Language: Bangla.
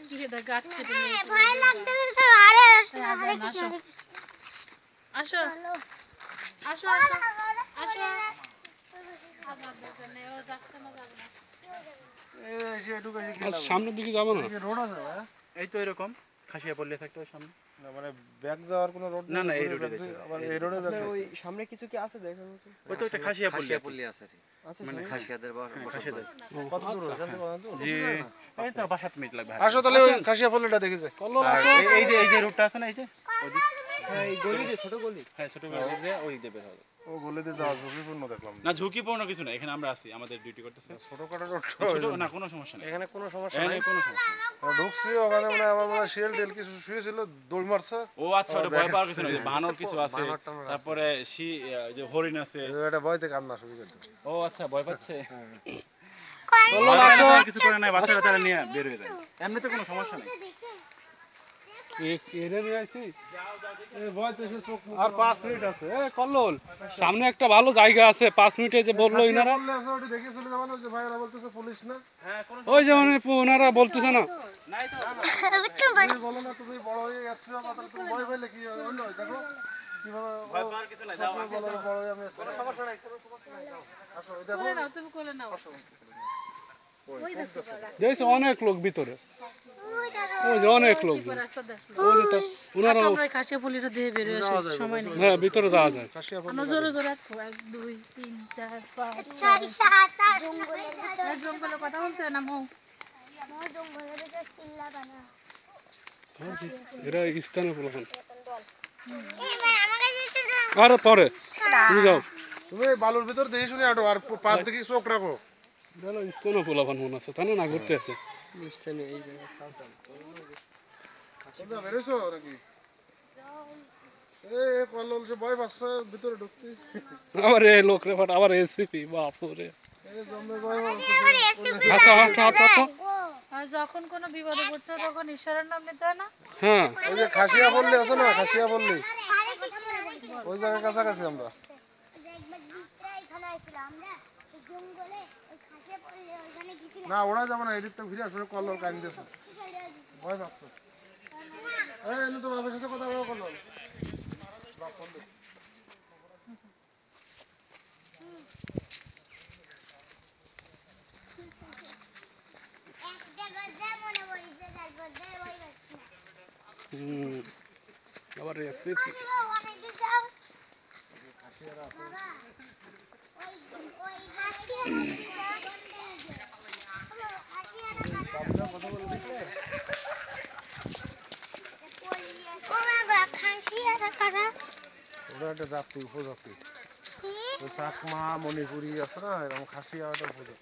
কি এটা গাছ কেটে নিয়ে ভয় লাগতেছে তো আরে আসো আসো আসো আসো সামনের দিকে যাবো না? রোড আছে এই তো এরকম খাসিয়া পল্লী থাকতে ওই সামনে। না মানে ব্যাক যাওয়ার কোনো রোড না, না, এই রোডে যেতে হবে। আবার এই রোডে ব্যাক ওই সামনে কিছু কি আছে দেখার মতো? ওই তো একটা খাসিয়া খাসিয়া পল্লী পল্লী আছে আচ্ছা মানে খাসিয়াদের খাসিয়াদের। কত দূর ওখান থেকে কত দূর? জি এই তো 5-7 মিনিট লাগবে। আসো তাহলে ওই খাসিয়া পল্লীটা দেখে যাই। আর এই যে রুটটা আছে না, এই যে ওইদিক, হ্যাঁ এই গলি দিয়ে ছোট গলি। হ্যাঁ ছোট গলি দিয়ে ওই দিকে বের হবে। ও গলিতে যাওয়া ঝুঁকিপূর্ণ দেখলাম। না ঝুঁকিপূর্ণ কিছু না, এখানে আমরা আছি, আমাদের ডিউটি করতেছে। ছোটখাটো রোড ছোট না, কোনো সমস্যা নেই, এখানে কোনো সমস্যা এখানে নাই। কোনো সমস্যা নেই। ঢুকছি ওখানে মানে আমার মনে হয় শিয়াল টেল কিছু শুয়েছিল, দৌড় মারছে। ও আচ্ছা, ওটা ভয় পাওয়ার কিছু না, বানর কিছু আছে, তারপরে যে হরিণ আছে। এটা ভয়তে কান্না শুরু করছে। ও আচ্ছা, ভয় পাচ্ছে। হ্যাঁ। কিছু করে নাই, বাচ্চারা নিয়ে বের হয়ে যায়, এমনিতে কোনো সমস্যা নেই। আর 5 মিনিট আছে। কল্লোল, সামনে একটা ভালো জায়গা আছে, 5 মিনিটে যে বললো ইনারা। দেখে চলে যাবেন, ওই যে ভাইরা বলতেছে পুলিশ না। ওই যে ওনারা বলতেছে না, তুমি বলো না তুমি বড় হয়ে গেছো, কথা তুমি ভয় পেলে কি হবে? অন্য দেখো কিভাবে ভয় পাওয়ার কিছু নাই, যাও বলো বড় হয়ে আমি কোনো সমস্যা নাই, কোনো সমস্যা নাই। আসো এই দেখো, কোলে নাও, তুমি কোলে নাও। ওই দেখো দেখছো অনেক লোক ভিতরে, ওই যে অনেক লোক। রাস্তা দেখো। ওই যে ওনারা, আমরা খাসিয়া পলিটা দিয়ে বের হয়ে আসি, সময় নেই। হ্যাঁ ভিতরে যাওয়া যায়। খাসিয়া আমরা জোরে জোরে 1 2 3 4 5 6 7 8 জঙ্গলের ভিতর জঙ্গলে কথা বলতে না মৌ। জঙ্গলের ভিতর চিল্লা বানা এরা স্থানে বলবেন। এই ভাই আমাকে যেতে দাও। আরে পরে তুমি যাও, তুমি এই বালুর ভিতর দেখে শুনে আটো, আর পাশ দিকে চোখ রাখো। গেল স্থানে পোলাপান মনে আছে, তাই না? ঘুরতে আছে। স্থানে এই জায়গা সাবধান। কোনটা বেরোছো নাকি? কল্লোল সে ভয় পাচ্ছে ভিতরে ঢুকতে। আবার এই লোক রে ফাট, আবার এসিপি, বাপুরে। জম্মে ভয় পাচ্ছে। আচ্ছা হাঁটো হাঁটো হাঁটো। আর যখন কোনো বিপদে পড়তে হয় তখন ঈশ্বরের নাম নিতে হয় না? হ্যাঁ ওই যে খাসিয়া পল্লী আছে না, খাসিয়া পল্লী, আরে কিছু না ওই জায়গার কাছাকাছি আমরা। একবার ভিতরে এখানে আইছিল আমরা এই জঙ্গলে ওই খাসে পড়লে ওখানে কিছু না ওরা যাবো না, এদিক থেকে ঘুরে আসলে কল্লোল কান্দিতেছে, ভয় পাচ্ছে। এই এনে তো বাবার সাথে কথা বলো কল্লোল। একটা গজা মনে পড়িছে, তারপর দেয় ওই বাচ্চা আবার এসিপি। অনেক দূর যাও বাবা, ওই ওই ও বাবা খাসিয়ারা কারা ওরা একটা জাতি, উপজাতি, ওই চাকমা মণিপুরি আছে না, এরকম খাসিয়া একটা উপজাতি।